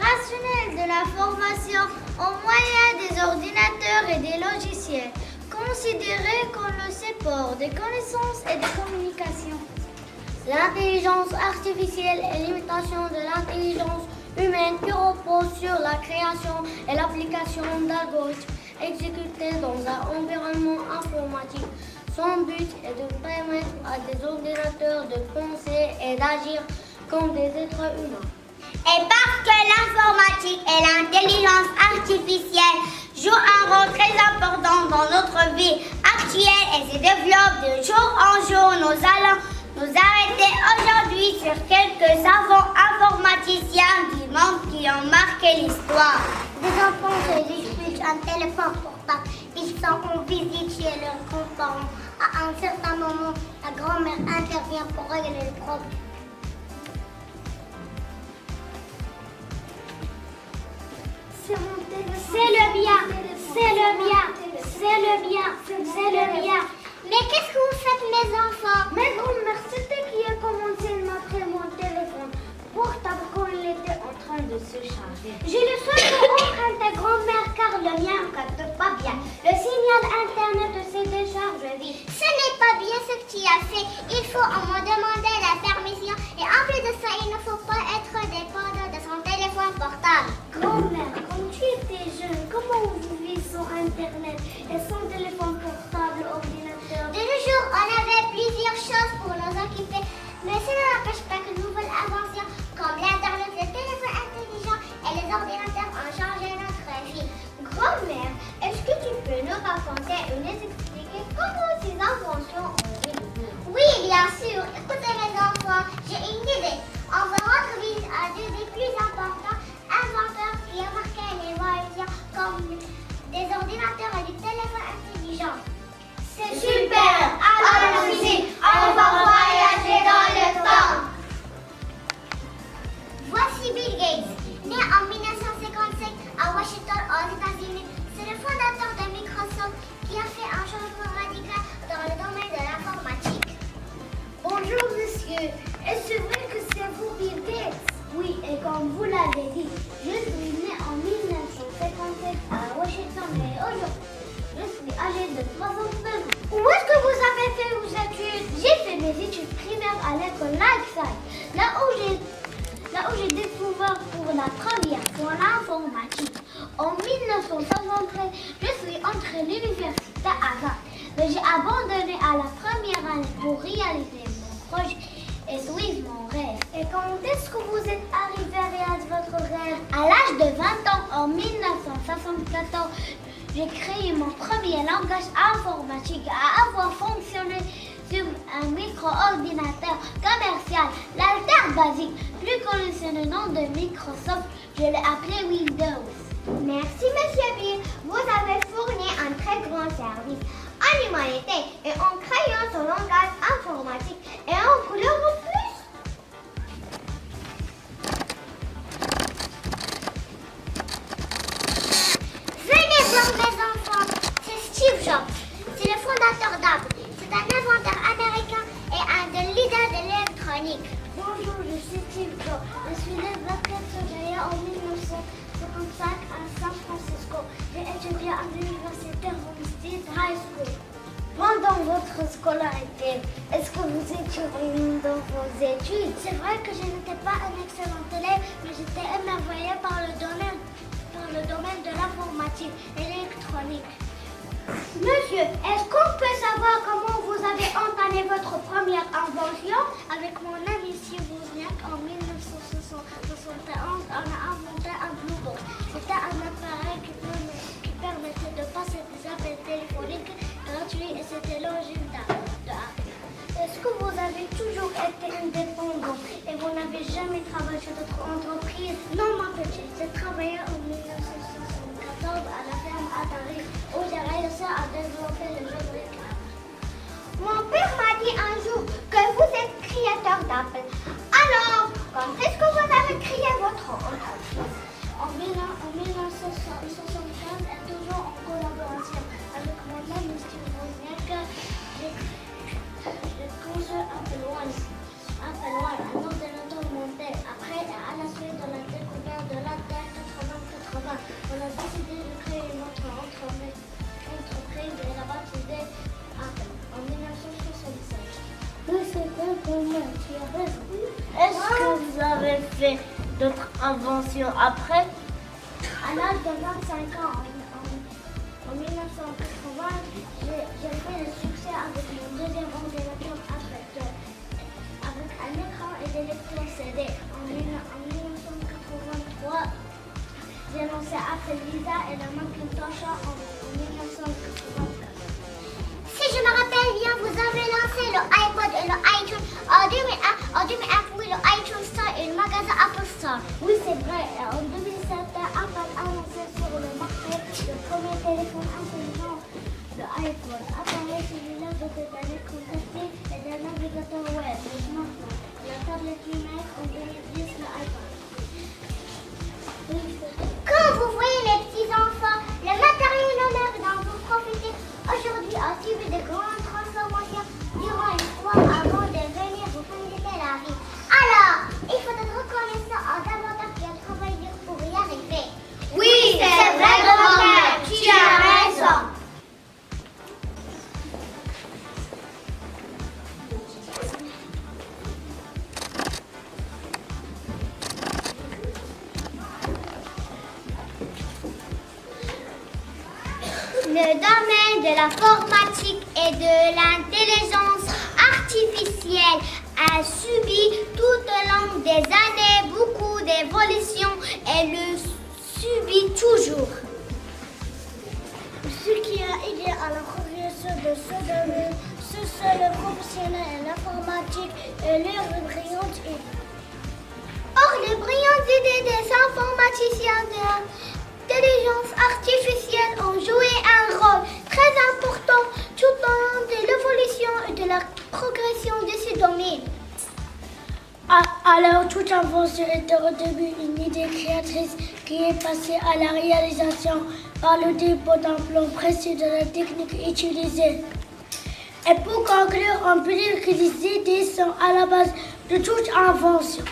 rationnel de la formation au moyen des ordinateurs et des logiciels, considérés comme le support des connaissances et des communications. L'intelligence artificielle est l'imitation de l'intelligence humaine qui repose sur la création et l'application d'algorithmes exécutés dans un environnement informatique. Son but est de permettre à des ordinateurs de penser et d'agir comme des êtres humains. Et parce que l'informatique et l'intelligence artificielle jouent un rôle très important dans notre vie actuelle et se développent de jour en jour, nous allons nous arrêter aujourd'hui sur quelques savants informaticiens du monde qui ont marqué l'histoire. Des enfants se disputent un téléphone portable. Ils sont en visite chez leurs grands-parents. À un certain moment, la grand-mère intervient pour régler le problème. C'est le bien, c'est le bien, c'est le bien, c'est le bien. Mais qu'est-ce que vous faites, mes enfants? Ma grand-mère, c'était qui a commencé à m'appeler mon téléphone portable quand il était en train de se charger. J'ai le seul empreinte de grand-mère car le mien ne capte pas bien. Le signal internet s'est déchargé vite. Ce n'est pas bien ce que tu as fait. Il faut en me demander la permission. Et en plus de ça, il ne faut pas être dépendant de son téléphone portable. Grand-mère, quand tu étais jeune, comment vous viviez sans internet et sans téléphone portable, ordinateur? De nos jours, on avait plusieurs choses pour nous occuper. Mais cela n'empêche pas que de nouvelles inventions comme l'internet, le téléphone intelligent et les ordinateurs ont changé notre vie. Grand-mère, est-ce que tu peux nous raconter ou nous expliquer comment ces inventions ont évolué? Oui, bien sûr. Écoutez mes enfants, j'ai une idée. On va rendre visite à deux des plus importants inventeurs qui ont marqué l'évolution comme des ordinateurs et des téléphones intelligents. C'est super! Allons-y! On va voyager dans le temps! Voici Bill Gates, né en 1955 à Washington aux États-Unis. C'est le fondateur de Microsoft qui a fait un changement radical dans le domaine de l'informatique. Bonjour monsieur, est-ce vrai que c'est vous Bill Gates? Oui, et comme vous l'avez dit, je suis né en 1957 à Washington et aujourd'hui, je suis âgé de 62 ans. Où est-ce que vous avez fait vos études? J'ai fait mes études primaires à l'école Lakeside, là où j'ai découvert pour la première fois l'informatique. En 1973, je suis entrée à l'université à Harvard, mais j'ai abandonné à la première année pour réaliser mon projet et suivre mon rêve. Et quand est-ce que vous êtes arrivé à réaliser votre rêve? À l'âge de 20 ans, en 1974, j'ai créé mon premier langage informatique à avoir fonctionné sur un micro-ordinateur commercial, l'Alter Basic, plus connu sous le nom de Microsoft. Je l'ai appelé Windows. Merci, Monsieur Bill. Vous avez fourni un très grand service à l'humanité et en créant son langage informatique et en couleur en plus. Venez voir mes enfants. C'est Steve Jobs. C'est le fondateur d'Apple. C'est un inventeur américain et un des leaders de l'électronique. Bonjour, je suis Steve Jobs. Je suis né le 24 février en 1955 à San Francisco. J'ai étudié à l'université Homestead High School. Pendant votre scolarité, est-ce que vous étiez réunis dans vos études? C'est vrai que je n'étais pas un excellent élève, mais j'étais émerveillée par le domaine de l'informatique et l'électronique. Monsieur, est-ce qu'on peut savoir comment vous avez entamé votre première invention? Avec mon ami Steve Wozniak, en 1971, on a inventé un Blue Box. C'était un appareil qui permettait de passer des appels téléphoniques gratuits et c'était l'origine d'Apple. Est-ce que vous avez toujours été indépendant et vous n'avez jamais travaillé chez d'autres entreprises? Non, ma petite, j'ai travaillé en 1974 à la ferme Atari où j'ai réussi à développer le jeu de cartes. Mon père m'a dit un jour que vous êtes créateur d'Apple. Alors, quand est-ce que vous avez créé votre entreprise? En 1975 et toujours en collaboration avec mon ami Steve Wozniak, j'ai conçu Apple One, un ordinateur monté. Après, à la suite de la découverte de l'Internet, fait d'autres inventions après? À l'âge de 25 ans, en 1980, j'ai fait le succès avec mon deuxième ordinateur avec un écran et des lecteurs CD. En 1983, j'ai lancé Apple Lisa et la Macintosh en 1984. Si je me rappelle bien, vous avez lancé le iPod et le iTunes en 2001. En 2001, oui, le iTunes Store et le magasin Apple Store. Oui, c'est vrai. En 2007, Apple a lancé sur le marché le premier téléphone intelligent, le iPhone. Appareil celui-là doté d'un écran tactile et d'un navigateur web, le smartphone. La tablette numérique en 2010, le iPad. Quand vous voyez les petits enfants, le matériau numérique dont vous profitez aujourd'hui a subi de grandes transformations durant l'histoire avant de venir vous faciliter la vie. Alors, il faut être reconnaissant davantage qui a travaillé dur pour y arriver. Oui, c'est vrai, grand-mère, tu as raison. Le domaine de l'informatique et de l'intelligence artificielle a subi tout au long des années beaucoup d'évolutions et le subit toujours. Ce qui a aidé à la progression de ce domaine, ce sont les professionnels de l'informatique et leurs brillantes idées. Or, les brillantes idées des informaticiens de l'intelligence artificielle ont joué un rôle très important tout au long de l'évolution et de la progression de ce domaine. Alors, toute invention était au début une idée créatrice qui est passée à la réalisation par le dépôt d'un plan précis de la technique utilisée. Et pour conclure, on peut dire que les idées sont à la base de toute invention.